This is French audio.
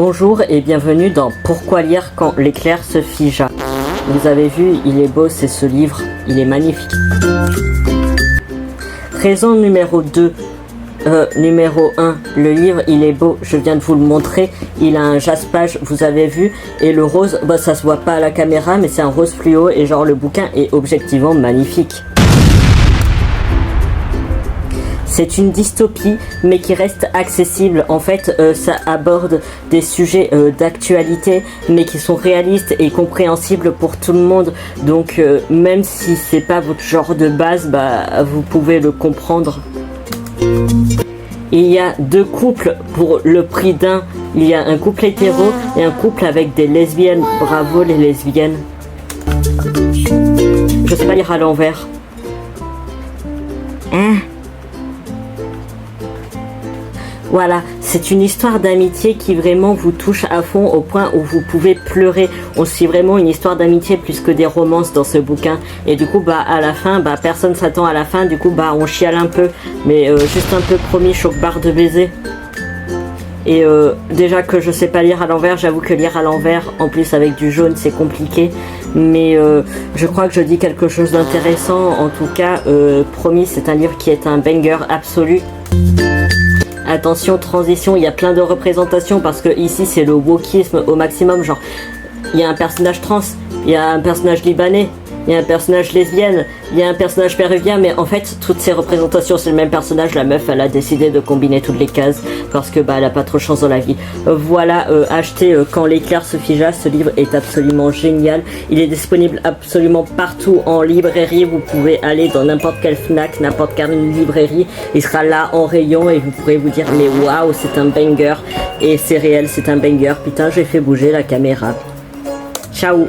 Bonjour et bienvenue dans Pourquoi lire quand l'éclair se figea. Vous avez vu, il est beau, c'est ce livre, il est magnifique. Raison numéro 2. Numéro 1, le livre il est beau, je viens de vous le montrer, il a un jaspage, vous avez vu, et le rose, bah ça se voit pas à la caméra mais c'est un rose fluo et genre le bouquin est objectivement magnifique. C'est une dystopie mais qui reste accessible, en fait ça aborde des sujets d'actualité mais qui sont réalistes et compréhensibles pour tout le monde, donc même si c'est pas votre genre de base, bah vous pouvez le comprendre. Il y a deux couples pour le prix d'un. Il y a un couple hétéro et un couple avec des lesbiennes. Bravo les lesbiennes. Je sais pas lire à l'envers. Voilà, c'est une histoire d'amitié qui vraiment vous touche à fond au point où vous pouvez pleurer. On suit vraiment une histoire d'amitié plus que des romances dans ce bouquin. Et du coup, bah à la fin, bah personne s'attend à la fin. Du coup, bah on chiale un peu, mais juste un peu, promis, choc-barre de baiser. Et déjà que je sais pas lire à l'envers, j'avoue que lire à l'envers, en plus avec du jaune, c'est compliqué. Mais je crois que je dis quelque chose d'intéressant. En tout cas, promis, c'est un livre qui est un banger absolu. Attention, transition, il y a plein de représentations parce que ici c'est le wokisme au maximum, genre il y a un personnage trans, il y a un personnage libanais, il y a un personnage lesbienne, il y a un personnage péruvien, mais en fait toutes ces représentations c'est le même personnage. La meuf elle a décidé de combiner toutes les cases parce que bah elle a pas trop de chance dans la vie. Voilà, achetez Quand l'éclair se figea, ce livre est absolument génial, il est disponible absolument partout en librairie, vous pouvez aller dans n'importe quelle Fnac, n'importe quelle librairie, il sera là en rayon et vous pourrez vous dire mais waouh c'est un banger, et c'est réel, c'est un banger, putain j'ai fait bouger la caméra. Ciao.